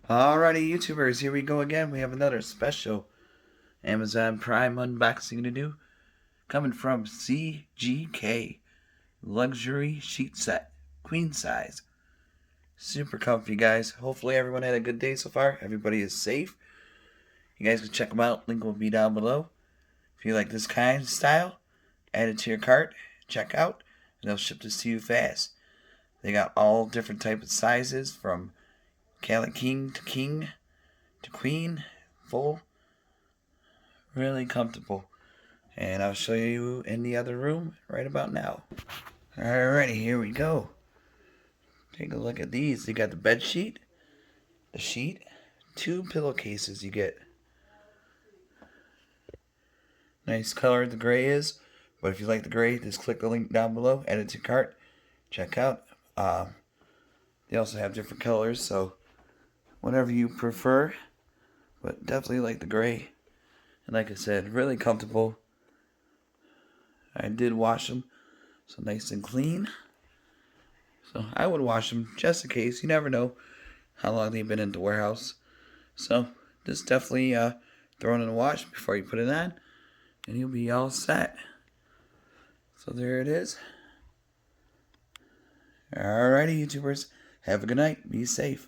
Alrighty, YouTubers, here we go again. We have another special Amazon Prime unboxing to do. Coming from CGK. Luxury sheet set. Queen size. Super comfy, guys. Hopefully everyone had a good day so far. Everybody is safe. You guys can check them out. Link will be down below. If you like this kind of style, add it to your cart. Check out. And they'll ship this to you fast. They got all different types of sizes from King to queen, full, really comfortable. And I'll show you in the other room right about now. Alrighty, here we go. Take a look at these. You got the bed sheet, the sheet, 2 pillowcases you get. Nice color the gray is. But if you like the gray, just click the link down below, add it to your cart, check out. They also have different colors, so whatever you prefer. But definitely like the gray. And like I said, really comfortable. I did wash them, so nice and clean. So I would wash them just in case. You never know how long they've been in the warehouse. So just definitely throw it in the wash before you put it on, and you'll be all set. So there it is. Alrighty, YouTubers. Have a good night. Be safe.